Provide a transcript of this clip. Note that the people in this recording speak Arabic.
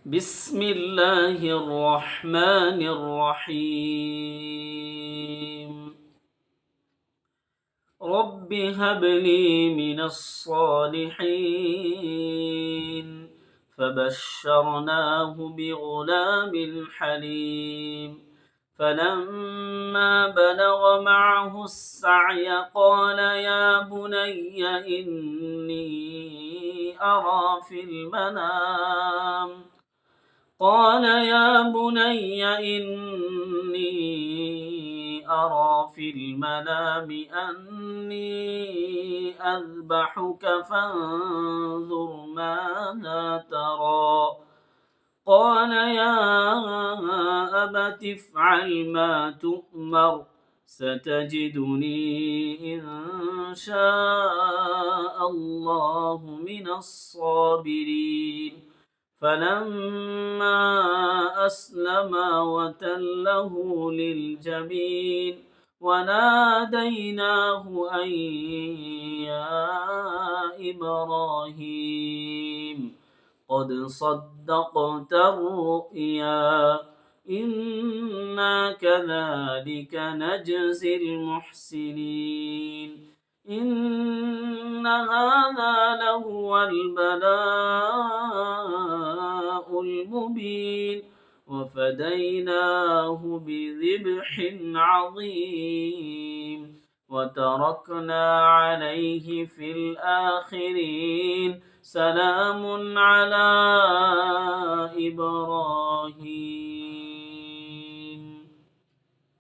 بسم الله الرحمن الرحيم رب هب لي من الصالحين فبشرناه بغلام حليم فلما بلغ معه السعي قال يا بني إني أرى في المنام أني أذبحك فانظر ماذا ترى قال يا أبت افعل ما تؤمر ستجدني إن شاء الله من الصابرين فلما أسلما وتله للجبين وناديناه أن يا إبراهيم قد صدقت الرؤيا إنا كذلك نجزي المحسنين إن هذا لهو البلاء المبين وفديناه بذبح عظيم وتركنا عليه في الآخرين سلام على إبراهيم